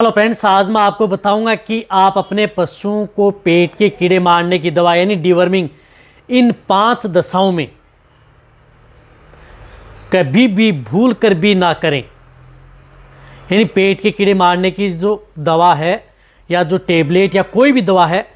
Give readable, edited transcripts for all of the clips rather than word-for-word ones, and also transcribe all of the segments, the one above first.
Hello friends, आज मैं आपको बताऊंगा कि आप अपने पशुओं को पेट के कीड़े मारने की दवा यानी डीवर्मिंग इन 5 दशाओं में कभी भी भूल कर भी ना करें। यानी पेट के कीड़े मारने की जो दवा है या जो टेबलेट या कोई भी दवा है,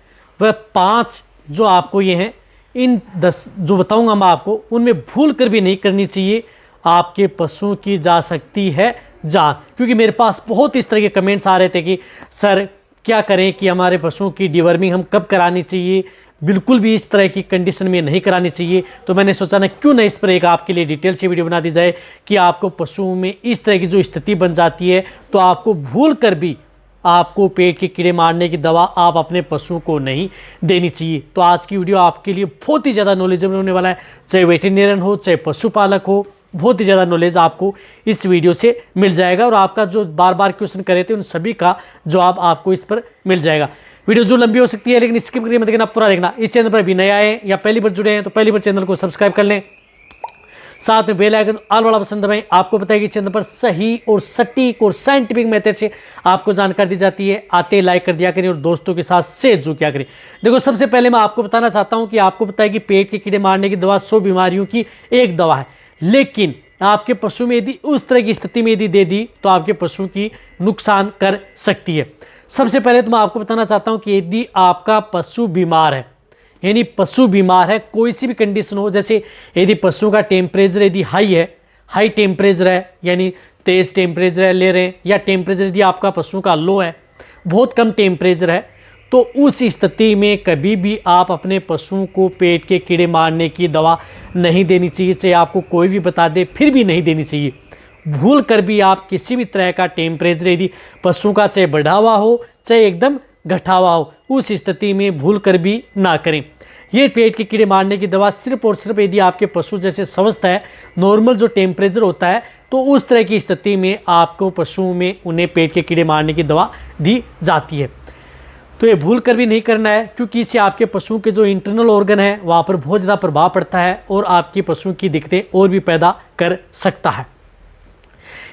वह 5 जो आपको ये हैं, इन 10 जो बताऊंगा मैं आपको, उनमें भूल कर भी नहीं करनी चाहिए। आपके पशुओं की जा सकती है जान। क्योंकि मेरे पास बहुत इस तरह के कमेंट्स आ रहे थे कि सर क्या करें कि हमारे पशुओं की डिवर्मिंग हम कब करानी चाहिए, बिल्कुल भी इस तरह की कंडीशन में नहीं करानी चाहिए। तो मैंने सोचा ना क्यों ना इस पर एक आपके लिए डिटेल से वीडियो बना दी जाए कि आपको पशुओं में इस तरह की जो स्थिति बन जाती है तो आपको भूल कर भी आपको पेट के कीड़े मारने की दवा आप अपने पशुओं को नहीं देनी चाहिए। तो आज की वीडियो आपके लिए बहुत ही ज़्यादा नॉलेजेबल होने वाला है, चाहे वेटरनेरियन हो चाहे पशुपालक हो, बहुत ही ज़्यादा नॉलेज आपको इस वीडियो से मिल जाएगा। और आपका जो बार बार क्वेश्चन करे थे उन सभी का जवाब आपको इस पर मिल जाएगा। वीडियो जो लंबी हो सकती है लेकिन स्किप करके मत देखना, पूरा देखना। इस चैनल पर भी नए आए या पहली बार जुड़े हैं तो पहली बार चैनल को सब्सक्राइब कर लें, साथ में बेल आइकन ऑल वाला पसंद दबाएं। आपको पता है कि चैनल पर सही और सटीक और साइंटिफिक मेथड से आपको जानकारी दी जाती है। आते लाइक कर दिया करें और दोस्तों के साथ शेयर जो क्या करें। देखो, सबसे पहले मैं आपको बताना चाहता हूं कि आपको पता है कि पेट के कीड़े मारने की दवा 100 बीमारियों की एक दवा है, लेकिन आपके पशु में यदि उस तरह की स्थिति में यदि दे दी तो आपके पशु की नुकसान कर सकती है। सबसे पहले तो मैं आपको बताना चाहता हूं कि यदि आपका पशु बीमार है, यानी पशु बीमार है, कोई सी भी कंडीशन हो, जैसे यदि पशु का टेम्परेचर यदि हाई है, हाई टेम्परेचर है यानी तेज टेम्परेचर ले रहे हैं, या टेम्परेचर यदि आपका पशु का लो है, बहुत कम टेम्परेचर है, तो उस स्थिति में कभी भी आप अपने पशुओं को पेट के कीड़े मारने की दवा नहीं देनी चाहिए। चाहे आपको कोई भी बता दे फिर भी नहीं देनी चाहिए। भूल कर भी आप किसी भी तरह का टेम्परेचर यदि पशु का चाहे बढ़ा हुआ हो चाहे एकदम घटा हुआ हो, उस स्थिति में भूल कर भी ना करें। ये पेट के कीड़े मारने की दवा सिर्फ और सिर्फ यदि आपके पशु जैसे स्वस्थ है, नॉर्मल जो टेम्परेचर होता है, तो उस तरह की स्थिति में आपको पशुओं में उन्हें पेट के कीड़े मारने की दवा दी जाती है। तो ये भूल कर भी नहीं करना है, क्योंकि इससे आपके पशुओं के जो इंटरनल ऑर्गन है वहाँ पर बहुत ज़्यादा प्रभाव पड़ता है और आपके पशुओं की दिक्कतें और भी पैदा कर सकता है।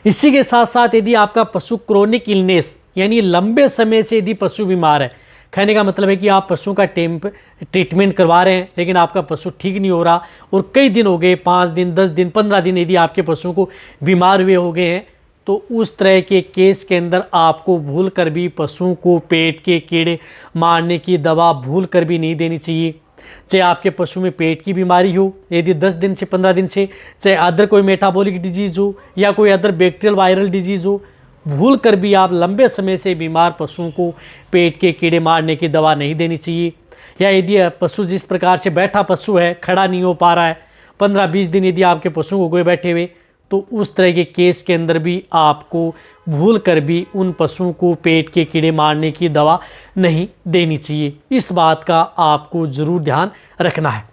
इसी के साथ साथ यदि आपका पशु क्रोनिक इलनेस यानी लंबे समय से यदि पशु बीमार है, कहने का मतलब है कि आप पशु का ट्रीटमेंट करवा रहे हैं लेकिन आपका पशु ठीक नहीं हो रहा और कई दिन हो गए, 5 दिन 10 दिन 15 दिन यदि आपके पशु को बीमार हुए हो गए हैं, तो उस तरह के केस के अंदर आपको भूल कर भी पशुओं को पेट के कीड़े मारने की दवा भूल कर भी नहीं देनी चाहिए। चाहे आपके पशु में पेट की बीमारी हो, यदि 10 दिन से 15 दिन से, चाहे अदर कोई मेटाबॉलिक डिजीज़ हो या कोई अदर बैक्टीरियल वायरल डिजीज़ हो, भूल कर भी आप लंबे समय से बीमार पशुओं को पेट के कीड़े मारने की दवा नहीं देनी चाहिए। या यदि पशु जिस प्रकार से बैठा पशु है, खड़ा नहीं हो पा रहा है, 15-20 दिन यदि आपके पशु को गए बैठे हुए, तो उस तरह के केस के अंदर भी आपको भूल कर भी उन पशुओं को पेट के कीड़े मारने की दवा नहीं देनी चाहिए। इस बात का आपको ज़रूर ध्यान रखना है।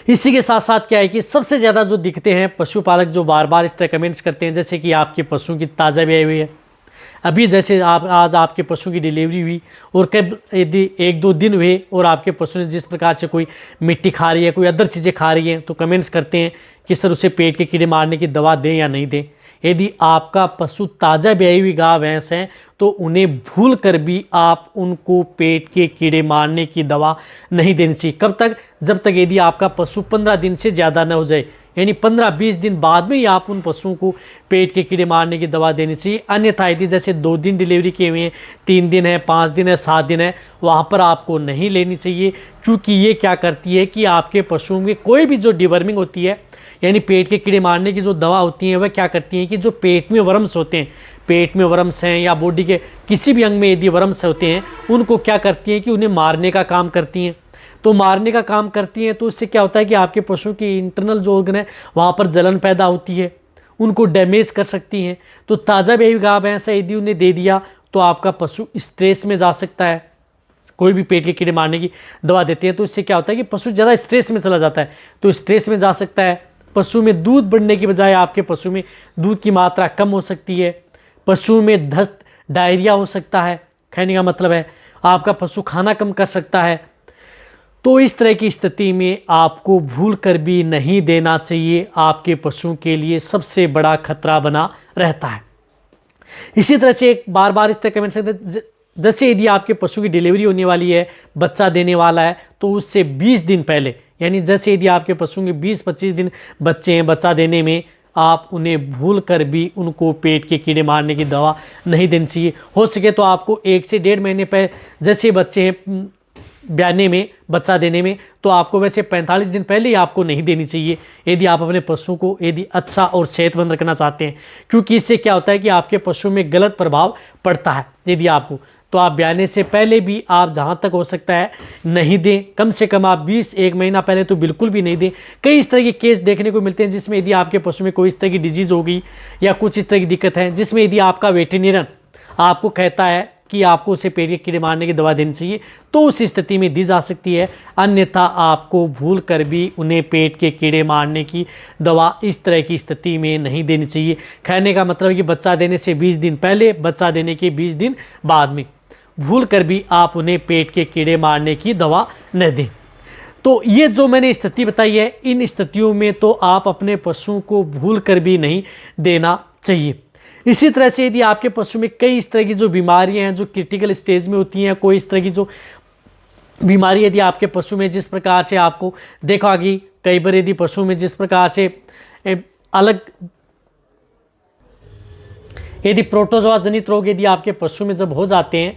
इसी के साथ साथ क्या है कि सबसे ज़्यादा जो दिक्कतें हैं, पशुपालक जो बार बार इस तरह कमेंट्स करते हैं, जैसे कि आपके पशु की ताज़ा ब्याई हुई है, अभी जैसे आज आपके पशु की डिलीवरी हुई और कब यदि 1-2 दिन हुए और आपके पशु ने जिस प्रकार से कोई मिट्टी खा रही है, कोई अदर चीज़ें खा रही हैं, तो कमेंट्स करते हैं कि सर उसे पेट के कीड़े मारने की दवा दें या नहीं दें। यदि आपका पशु ताज़ा ब्याई हुई गाय भैंस है तो उन्हें भूल कर भी आप उनको पेट के कीड़े मारने की दवा नहीं देनी चाहिए। कब तक? जब तक यदि आपका पशु 15 दिन से ज़्यादा न हो जाए, यानी 15-20 दिन बाद में ही आप उन पशुओं को पेट के कीड़े मारने की दवा देनी चाहिए। अन्यथा यदि जैसे 2 दिन डिलीवरी किए हुए हैं, 3 दिन है, 5 दिन है, 7 दिन है, वहाँ पर आपको नहीं लेनी चाहिए। क्योंकि ये क्या करती है कि आपके पशुओं में कोई भी जो डिवर्मिंग होती है यानी पेट के कीड़े मारने की जो दवा होती है, वह क्या करती हैं कि जो पेट में वर्म्स होते हैं, पेट में वर्म्स हैं या बॉडी के किसी भी अंग में यदि वर्म्स होते हैं, उनको क्या करती हैं कि उन्हें मारने का काम करती हैं। तो मारने का काम करती हैं तो इससे क्या होता है कि आपके पशु की इंटरनल जो ऑर्गन है वहाँ पर जलन पैदा होती है, उनको डैमेज कर सकती हैं। तो ताज़ा ब्याई गाय भैंस यदि उन्हें दे दिया तो आपका पशु स्ट्रेस में जा सकता है। कोई भी पेट के कीड़े मारने की दवा देते हैं तो इससे क्या होता है कि पशु ज़्यादा स्ट्रेस में चला जाता है, तो स्ट्रेस में जा सकता है। पशु में दूध बढ़ने की बजाय आपके पशु में दूध की मात्रा कम हो सकती है। पशु में दस्त, डायरिया हो सकता है, कहने का मतलब है आपका पशु खाना कम कर सकता है। तो इस तरह की स्थिति में आपको भूल कर भी नहीं देना चाहिए, आपके पशुओं के लिए सबसे बड़ा खतरा बना रहता है। इसी तरह से एक बार बार इस तरह कमेंट सकते, जैसे यदि आपके पशु की डिलीवरी होने वाली है, बच्चा देने वाला है, तो उससे 20 दिन पहले, यानी जैसे यदि आपके पशु के 20-25 दिन बच्चे हैं बच्चा देने में, आप उन्हें भूल कर भी उनको पेट के कीड़े मारने की दवा नहीं देनी चाहिए। हो सके तो आपको 1 से 1.5 महीने पहले, जैसे बच्चे हैं ब्याने में, बच्चा देने में, तो आपको वैसे 45 दिन पहले ही आपको नहीं देनी चाहिए यदि आप अपने पशु को यदि अच्छा और सेहतमंद रखना चाहते हैं। क्योंकि इससे क्या होता है कि आपके पशु में गलत प्रभाव पड़ता है। यदि आपको, तो आप ब्याने से पहले भी आप जहाँ तक हो सकता है नहीं दें, कम से कम आप 1 महीना पहले तो बिल्कुल भी नहीं दें। कई इस तरह के केस देखने को मिलते हैं जिसमें यदि आपके पशु में कोई इस तरह की डिजीज़ हो गई या कुछ इस तरह की दिक्कत है, जिसमें यदि आपका वेटेरियन आपको कहता है कि आपको उसे पेट के कीड़े मारने की दवा देनी चाहिए, तो उस स्थिति में दी जा सकती है। अन्यथा आपको भूल कर भी उन्हें पेट के कीड़े मारने की दवा इस तरह की स्थिति में नहीं देनी चाहिए। कहने का मतलब है कि बच्चा देने से 20 दिन पहले, बच्चा देने के 20 दिन बाद में भूल कर भी आप उन्हें पेट के कीड़े मारने की दवा न दें। तो ये जो मैंने स्थिति बताई है, इन स्थितियों में तो आप अपने पशु को भूल कर भी नहीं देना चाहिए। इसी तरह से यदि आपके पशु में कई इस तरह की जो बीमारियां हैं जो क्रिटिकल स्टेज में होती हैं, कोई इस तरह की जो बीमारी यदि आपके पशु में, जिस प्रकार से आपको देखा कि कई बार यदि पशु में जिस प्रकार से अलग यदि प्रोटोजोआ जनित रोग यदि आपके पशु में जब हो जाते हैं,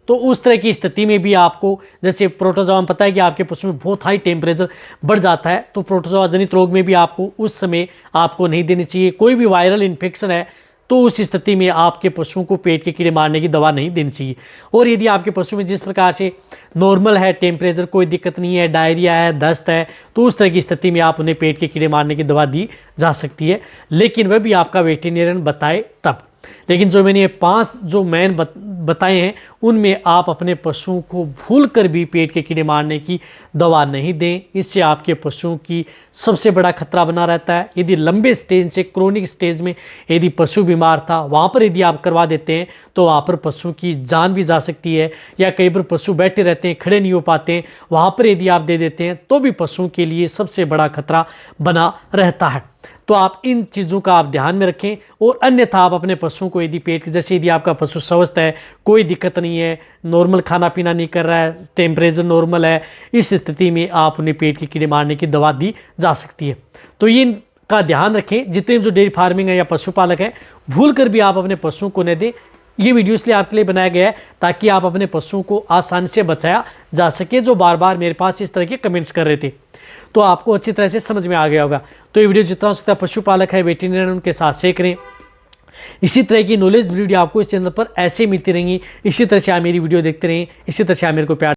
तो उस तरह की स्थिति में भी आपको, जैसे प्रोटोजोआ में पता है कि आपके पशु में बहुत हाई टेम्परेचर बढ़ जाता है, तो प्रोटोजोआ जनित रोग में भी आपको उस समय आपको नहीं देनी चाहिए। कोई भी वायरल इन्फेक्शन है तो उस स्थिति में आपके पशुओं को पेट के कीड़े मारने की दवा नहीं देनी चाहिए। और यदि आपके पशु में जिस प्रकार से नॉर्मल है टेम्परेचर, कोई दिक्कत नहीं है, डायरिया है, दस्त है, तो उस तरह की स्थिति में आप उन्हें पेट के कीड़े मारने की दवा दी जा सकती है, लेकिन वह भी आपका वेटेरियन बताए तब। लेकिन जो मैंने ये 5 जो मेन बताए हैं, उनमें आप अपने पशुओं को भूल कर भी पेट के कीड़े मारने की दवा नहीं दें। इससे आपके पशुओं की सबसे बड़ा खतरा बना रहता है। यदि लंबे स्टेज से क्रोनिक स्टेज में यदि पशु बीमार था, वहाँ पर यदि आप करवा देते हैं तो वहाँ पर पशु की जान भी जा सकती है। या कई बार पशु बैठे रहते हैं, खड़े नहीं हो पाते हैं, वहाँ पर यदि आप दे देते हैं तो भी पशुओं के लिए सबसे बड़ा खतरा बना रहता है। तो आप इन चीज़ों का आप ध्यान में रखें। और अन्यथा आप अपने पशुओं को यदि पेट, जैसे यदि आपका पशु स्वस्थ है, कोई दिक्कत नहीं है, नॉर्मल खाना पीना नहीं कर रहा है, टेम्परेचर नॉर्मल है, इस स्थिति में आप उन्हें पेट के कीड़े मारने की दवा दी जा सकती है। तो ये का ध्यान रखें। जितने जो डेयरी फार्मिंग है या पशुपालक है, भूल कर भी आप अपने पशुओं को न दें। ये वीडियो इसलिए आपके लिए बनाया गया है ताकि आप अपने पशुओं को आसानी से बचाया जा सके, जो बार बार मेरे पास इस तरह के कमेंट्स कर रहे थे। तो आपको अच्छी तरह से समझ में आ गया होगा। तो ये वीडियो जितना हो सकता है पशुपालक है, वेटेरियन, उनके साथ शेयर करें। इसी तरह की नॉलेज वीडियो आपको इस चैनल पर ऐसे मिलती रहेंगी। इसी तरह से आप मेरी वीडियो देखते रहें, इसी तरह से आप मेरे को प्यार